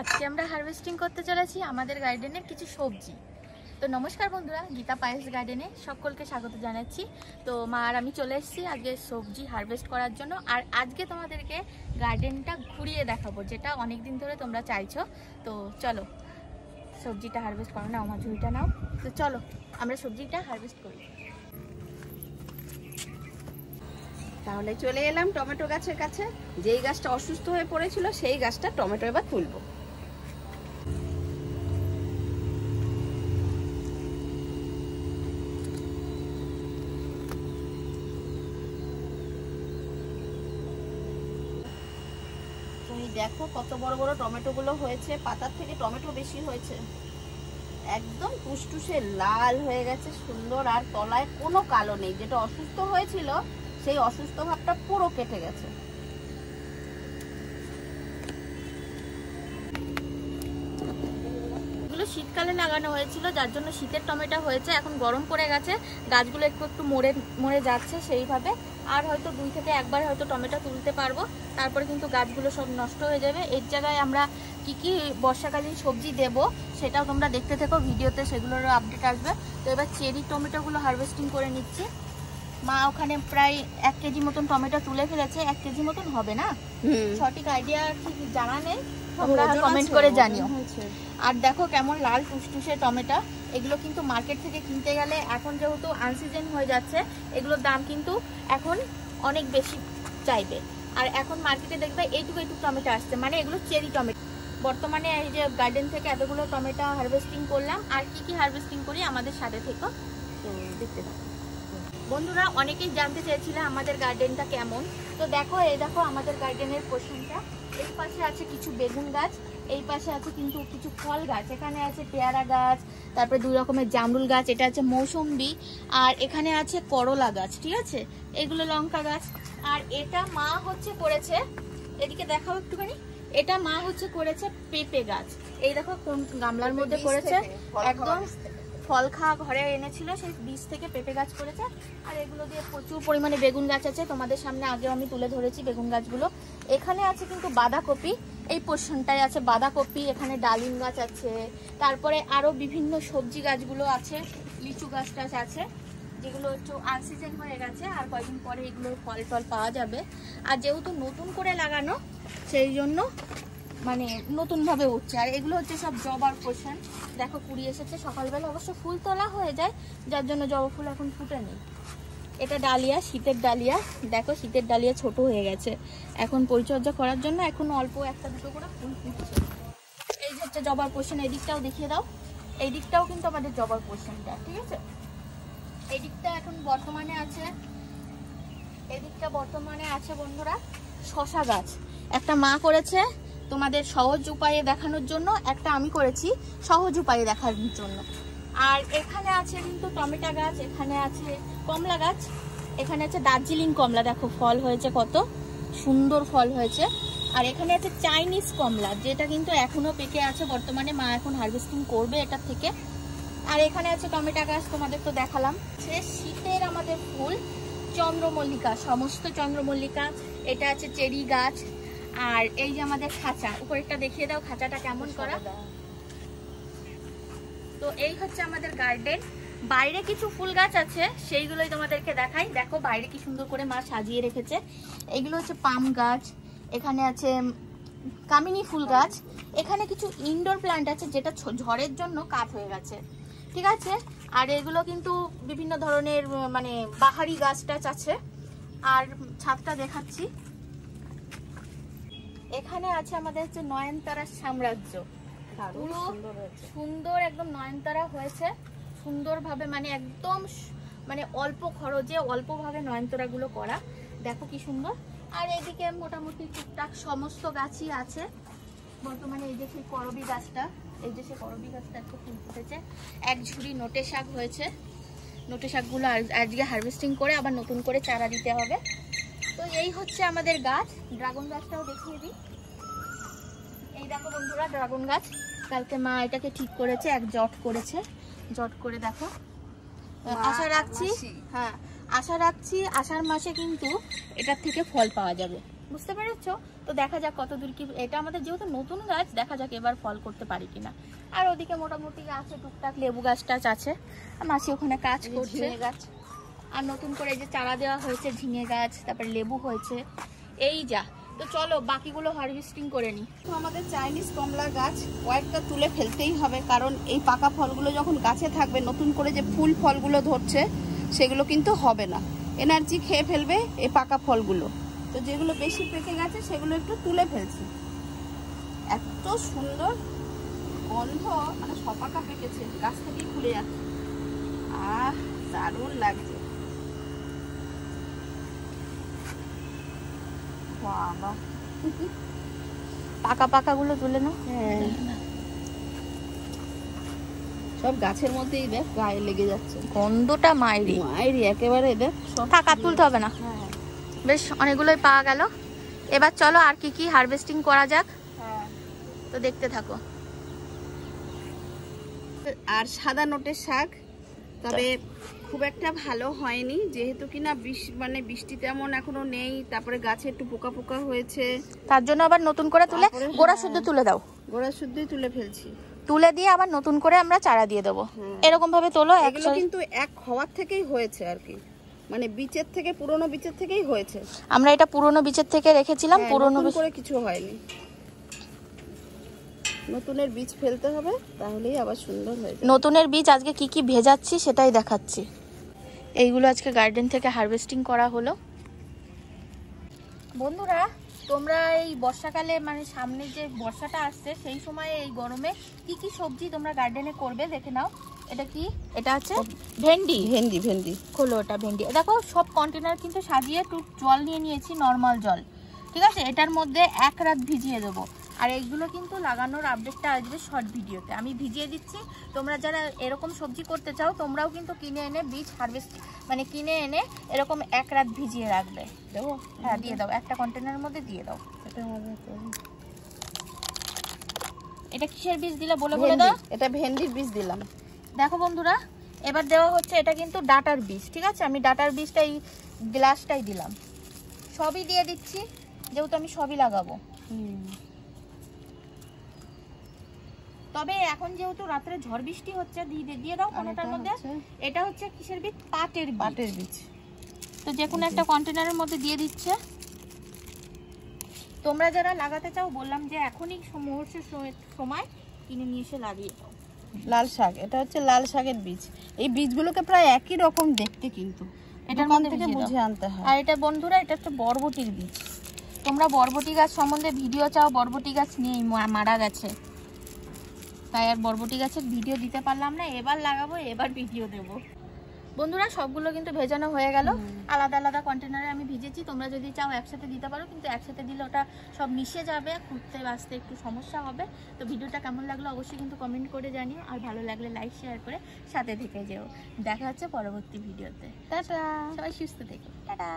আজকে আমরা হারভেস্টিং করতে চলেছি আমাদের গার্ডেনের কিছু সবজি। তো নমস্কার বন্ধুরা, গীতা পায়েস গার্ডেনে সকলকে স্বাগত জানাচ্ছি। তো মা আর আমি চলে এসেছি আজকে সবজি হারভেস্ট করার জন্য। আর আজকে তোমাদেরকে গার্ডেনটা ঘুরিয়ে দেখাবো, যেটা অনেক দিন ধরে তোমরা চাইছো। তো চলো সবজিটা হারভেস্ট করো, নাও আমার ঝুড়িটা নাও। তো চলো আমরা সবজিটা হারভেস্ট করি। তাহলে চলে এলাম টমেটো গাছের কাছে। যেই গাছটা অসুস্থ হয়ে পড়েছিল সেই গাছটা টমেটো এবার তুলবো। তুমি দেখো কত বড় বড় টমেটো গুলো হয়েছে, পাতার থেকে টমেটো বেশি হয়েছে, একদম টুসটুসে লাল হয়ে গেছে, সুন্দর। আর তলায় কোনো কালো নেই, যেটা অসুস্থ হয়েছিল সেই অসুস্থ ভাবটা পুরো কেটে গেছে। এগুলো শীতকালে লাগানো হয়েছিল, যার জন্য শীতের টমেটো হয়েছে। এখন গরম পড়ে গেছে, গাছগুলো একটু একটু মরে যাচ্ছে সেইভাবে। আর হয়তো 2 থেকে 1 বার হয়তো টমেটো তুলতে পারবো, তারপরে কিন্তু গাছগুলো সব নষ্ট হয়ে যাবে। এর জায়গায় আমরা কি বর্ষাকালীন সবজি দেব সেটাও তোমরা দেখতে থেকো ভিডিওতে, সেগুলোরও আপডেট আসবে। তো এবার চেরি টমেটোগুলো হারভেস্টিং করে নিচ্ছি। মা ওখানে প্রায় 1 কেজি মতন টমেটো তুলে ফেলেছে। 1 কেজি মতন হবে না, সঠিক আইডিয়া ঠিক জানা নেই, তোমরা কমেন্ট করে জানিও। আর দেখো কেমন লাল টুসটুসে টমেটো। এগুলো কিন্তু মার্কেট থেকে কিনতে গেলে এখন যেহেতু আনসিজন হয়ে যাচ্ছে, এগুলোর দাম কিন্তু এখন অনেক বেশি চাইবে। আর এখন মার্কেটে দেখবে এইটুকু টমেটো আসছে, মানে এগুলো চেরি টমেটো। বর্তমানে এই যে গার্ডেন থেকে এতগুলো টমেটো হারভেস্টিং করলাম। আর কি হারভেস্টিং করি আমাদের সাথে থেকে তো দেখতে থাকো। বন্ধুরা অনেকেই জানতে চেয়েছিল আমাদের গার্ডেনটা কেমন। তো দেখো, এই দেখো আমাদের গার্ডেনের পোর্শনটা। এই পাশে আছে কিছু বেগুন গাছ, এই পাশে আছে কিন্তু কিছু ফল গাছ। এখানে আছে পেয়ারা গাছ, তারপরে 2 রকমের জামরুল গাছ, এটা আছে মৌসুম্বি, আর এখানে আছে করলা গাছ, ঠিক আছে, এগুলো লঙ্কা গাছ। আর এটা মা হচ্ছে করেছে, এদিকে দেখাও একটুখানি, এটা মা হচ্ছে করেছে পেঁপে গাছ। এই দেখো কোন গামলার মধ্যে করেছে, একদম ফল খাওয়া ঘরে এনেছিল, সেই বীজ থেকে পেঁপে গাছ করেছে। আর এগুলো দিয়ে প্রচুর পরিমাণে বেগুন গাছ আছে, তোমাদের সামনে আগেও আমি তুলে ধরেছি বেগুন গাছগুলো। এখানে আছে কিন্তু বাঁধাকপি, এই পোর্শনটায় আছে বাঁধাকপি, এখানে ডালিম গাছ আছে, তারপরে আরো বিভিন্ন সবজি গাছগুলো আছে, লিচু গাছ টাছ আছে, যেগুলো একটু আনসিজন হয়ে গেছে। আর কয়েকদিন পরে এগুলোর ফল টল পাওয়া যাবে। আর যেহেতু নতুন করে লাগানো, সেই জন্য মানে নতুন ভাবে উঠছে। আর এগুলো হচ্ছে সব জবার পোর্শন, দেখো কুড়ি এসেছে। সকালবেলা অবশ্য ফুল তোলা হয়ে যায়, যার জন্য জবা ফুল এখন ফুটে নেই। এটা ডালিয়া, শীতের ডালিয়া, দেখো শীতের ডালিয়া ছোট হয়ে গেছে, এখন পরিচর্যা করার জন্য এখন অল্প 1-2 করে ফুল ফুটছে। এই যে হচ্ছে জবার পোর্শন, এই দিকটাও দেখিয়ে দাও। এই দিকটাও কিন্তু আমাদের জবার পোর্শনটা, ঠিক আছে। এই দিকটা এখন বর্তমানে আছে, এই দিকটা বর্তমানে আছে বন্ধুরা শশা গাছ। একটা মা করেছে তোমাদের সহজ উপায়ে দেখানোর জন্য, একটা আমি করেছি সহজ উপায়ে দেখানোর জন্য। আর এখানে আছে কিন্তু টমেটো গাছ, এখানে আছে কমলা গাছ, এখানে আছে দার্জিলিং কমলা, দেখো ফল হয়েছে, কত সুন্দর ফল হয়েছে। আর এখানে আছে চাইনিজ কমলা, যেটা কিন্তু এখনো পেকে আছে, বর্তমানে মা এখন হারভেস্টিং করবে এটার থেকে। আর এখানে আছে টমেটো গাছ, তোমাদের তো দেখালাম। সে শীতের আমাদের ফুল চন্দ্রমল্লিকা, সমস্ত চন্দ্রমল্লিকা। এটা আছে চেরি গাছ। আর এই যে আমাদের খাঁচা, উপরেরটা দেখিয়ে দাও খাঁচাটা কেমন করা। তো এই হচ্ছে আমাদের গার্ডেন। বাইরে কিছু ফুল গাছ আছে, সেইগুলোই তোমাদেরকে দেখাই। দেখো বাইরে কি সুন্দর করে মা সাজিয়ে রেখেছে। এগুলো হচ্ছে পাম গাছ, এখানে আছে কামিনী ফুল গাছ, এখানে কিছু ইনডোর প্ল্যান্ট আছে যেটা ঝড়ের জন্য কাট হয়ে গেছে, ঠিক আছে। আর এগুলো কিন্তু বিভিন্ন ধরনের মানে বাহারি গাছ টাছ আছে। আর ছাদটা দেখাচ্ছি, এখানে আছে আমাদের হচ্ছে নয়নতারার সাম্রাজ্য, পুরো সুন্দর একদম নয়নতারা হয়েছে সুন্দরভাবে, মানে একদম মানে অল্প খরচে অল্পভাবে নয়নতারা গুলো করা, দেখো কি সুন্দর। আর এদিকে মোটামুটি টুকটাক সমস্ত গাছই আছে বর্তমানে। এই যে সেই করবি গাছটা, এই যে সেই করবি গাছটা একটু ফুল ফুটেছে। 1 ঝুড়ি নোটে শাক হয়েছে, নোটে শাকগুলো আজকে হারভেস্টিং করে আবার নতুন করে চারা দিতে হবে। তো এই হচ্ছে আমাদের গাছ। ড্রাগন গাছটাও দেখিয়ে দিই। এই দেখো বন্ধুরা ড্রাগন গাছ, কালকে মা এটাকে ঠিক করেছে, 1 জট করেছে, জট করে দেখো। আশা রাখছি, হ্যাঁ আশা রাখছি আষাঢ় মাসে কিন্তু এটার থেকে ফল পাওয়া যাবে, বুঝতে পেরেছো। তো দেখা যাক কত দূর কি, এটা আমাদের যেহেতু নতুন গাছ, দেখা যাক এবার ফল করতে পারি কিনা। আর ওদিকে মোটামুটি আছে টুকটাক, লেবু গাছ টাছ আছে, আর মাসি ওখানে কাজ করছে। গাছ আর নতুন করে এই যে চারা দেওয়া হয়েছে, ঝিঙে গাছ, তারপরে লেবু হয়েছে, এই যা। তো চলো বাকিগুলো হারভেস্টিং করে নিই। তো আমাদের চাইনিজ কমলা গাছ কয়েকটা তুলে ফেলতেই হবে, কারণ এই পাকা ফলগুলো যখন গাছে থাকবে, নতুন করে যে ফুল ফলগুলো ধরছে সেগুলো কিন্তু হবে না, এনার্জি খেয়ে ফেলবে এই পাকা ফলগুলো। তো যেগুলো বেশি পেকে গেছে সেগুলো একটু তুলে ফেলছি। এত সুন্দর গন্ধ, মানে সপাকা পেকেছে, গাছ থেকেই খুলে যাচ্ছে। আহ, দারুণ লাগছে। বাবা, পাকা পাকা গুলো তুলে নাও। হ্যাঁ, সব গাছের মধ্যেই দেখ গায়ে লেগে যাচ্ছে, গন্ধটা মাইরি মায়েরই একেবারে। দেখ সব থাক, আর তুলতে হবে না। হ্যাঁ বেশ অনেকগুলোই পাওয়া গেল। এবার চলো আর কি কি হারভেস্টিং করা যাক, হ্যাঁ। তো দেখতে থাকো। আর সাদা নোটের শাক, তবে খুব একটা ভালো হয়নি, যেহেতু কিনা মানে বৃষ্টি তেমন এখনো নেই, তারপরে গাছে একটু পোকা পোকা হয়েছে, তার জন্য আবার নতুন করে তুলে গোড়া হ্যাঁ, শুদ্ধ তুলে দাও। গোড়া শুদ্ধই তুলে ফেলছি, তুলে দিয়ে আবার নতুন করে আমরা চারা দিয়ে দেবো। এরকম ভাবে তোলো। এগুলো কিন্তু এক হওয়ার থেকেই হয়েছে আর কি, মানে বীজের থেকে, পুরনো বীজের থেকেই হয়েছে। আমরা এটা পুরনো বীজের থেকে রেখেছিলাম, পুরনো নতুন করে কিছু হয়নি, নতুনের বীজ ফেলতে হবে, তাহলেই আবার সুন্দর হয়ে যাবে। নতুনের বীজ আজকে কি কি ভেজাচ্ছি সেটাই দেখাচ্ছি। এইগুলো আজকে গার্ডেন থেকে হারভেস্টিং করা হলো। বন্ধুরা, তোমরা এই বর্ষাকালে, মানে সামনে যে বর্ষাটা আসছে, সেই সময় এই গরমে কি কি সবজি তোমরা গার্ডেনে করবে দেখে নাও। এটা কি? এটা হচ্ছে ভেন্ডি। ভেন্ডি, ভেন্ডি খোলো, এটা ভেন্ডি। দেখো সব কন্টেনার কিন্তু সাজিয়ে একটু জল নিয়ে নিয়েছি, নর্মাল জল, ঠিক আছে? এটার মধ্যে 1 রাত ভিজিয়ে দেবো। আর এইগুলো কিন্তু লাগানোর আপডেটটা আসবে শর্ট ভিডিওতে, আমি ভিজিয়ে দিচ্ছি। তোমরা যারা এরকম সবজি করতে চাও, তোমরাও কিন্তু কিনে এনে বীজ হারভেস্ট, মানে কিনে এনে এরকম 1 রাত ভিজিয়ে রাখবে। দেবো? হ্যাঁ, দিয়ে দাও, একটা কন্টেনারের মধ্যে দিয়ে দাও। এটা কিসের বীজ দিলে বলে দাও? এটা ভেন্ডির বীজ দিলাম। দেখো বন্ধুরা, এবার দেওয়া হচ্ছে, এটা কিন্তু ডাটার বীজ, ঠিক আছে? আমি ডাটার বীজটা এই গ্লাসটাই দিলাম, সবই দিয়ে দিচ্ছি, যেহেতু আমি সবই লাগাবো। তবে এখন যেহেতু রাত্রে ঝড় বৃষ্টি হচ্ছে, দিয়ে দাও কোনোটার মধ্যে। এটা হচ্ছে কিসের বীজ? পাটের বীজ। তো যে কোনো একটা কন্টেনারের মধ্যে দিয়ে দিচ্ছে। তোমরা যারা লাগাতে চাও, বললাম যে এখনই মুহূর্তের সময় কিনে নিয়ে এসে লাগিয়ে দাও। লাল শাক, এটা হচ্ছে লাল শাকের বীজ। এই বীজগুলোকে প্রায় একই রকম দেখতে, কিন্তু এটার দোকান থেকে বুঝে আনতে হয়। আর এটা বন্ধুরা, এটা হচ্ছে বরবটির বীজ। তোমরা বরবটি গাছ সম্বন্ধে ভিডিও চাও, বরবটি গাছ নিয়ে মারা গেছে, তাই আর বরবটি গাছের ভিডিও দিতে পারলাম না। এবার লাগাবো, এবার ভিডিও দেব। বন্ধুরা, সবগুলো কিন্তু ভেজানো হয়ে গেল। আলাদা আলাদা কন্টেনারে আমি ভিজেছি। তোমরা যদি চাও একসাথে দিতে পারো, কিন্তু একসাথে দিলে ওটা সব মিশে যাবে, খুঁজতে বাঁচতে একটু সমস্যা হবে। তো ভিডিওটা কেমন লাগলো অবশ্যই কিন্তু কমেন্ট করে জানিও, আর ভালো লাগলে লাইক শেয়ার করে সাথে থেকে যেও। দেখা হচ্ছে পরবর্তী ভিডিওতে। টাটা, সবাই সুস্থ থেকো, টাটা।